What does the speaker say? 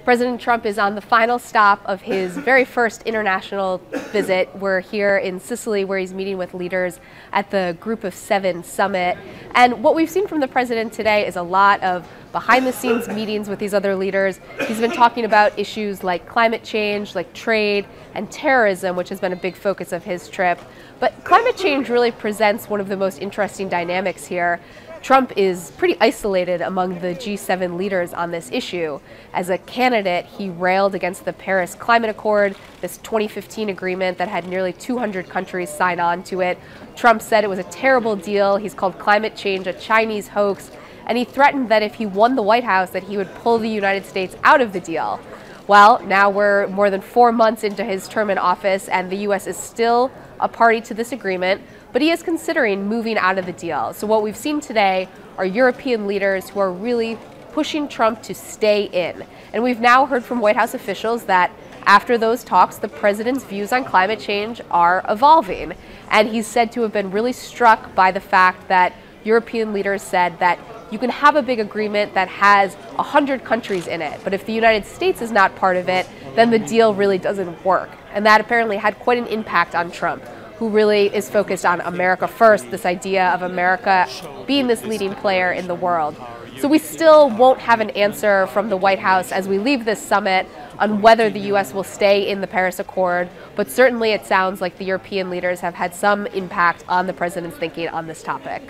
President Trump is on the final stop of his very first international visit. We're here in Sicily, where he's meeting with leaders at the Group of Seven summit. And what we've seen from the president today is a lot of behind-the-scenes meetings with these other leaders. He's been talking about issues like climate change, like trade, and terrorism, which has been a big focus of his trip. But climate change really presents one of the most interesting dynamics here. Trump is pretty isolated among the G7 leaders on this issue. As a candidate, he railed against the Paris Climate Accord, this 2015 agreement that had nearly 200 countries sign on to it. Trump said it was a terrible deal. He's called climate change a Chinese hoax, and he threatened that if he won the White House, that he would pull the United States out of the deal. Well, now we're more than 4 months into his term in office, and the U.S. is still a party to this agreement, but he is considering moving out of the deal. So what we've seen today are European leaders who are really pushing Trump to stay in. And we've now heard from White House officials that after those talks, the president's views on climate change are evolving. And he's said to have been really struck by the fact that European leaders said that you can have a big agreement that has 100 countries in it, but if the United States is not part of it, then the deal really doesn't work. And that apparently had quite an impact on Trump, who really is focused on America first, this idea of America being this leading player in the world. So we still won't have an answer from the White House as we leave this summit on whether the U.S. will stay in the Paris Accord, but certainly it sounds like the European leaders have had some impact on the president's thinking on this topic.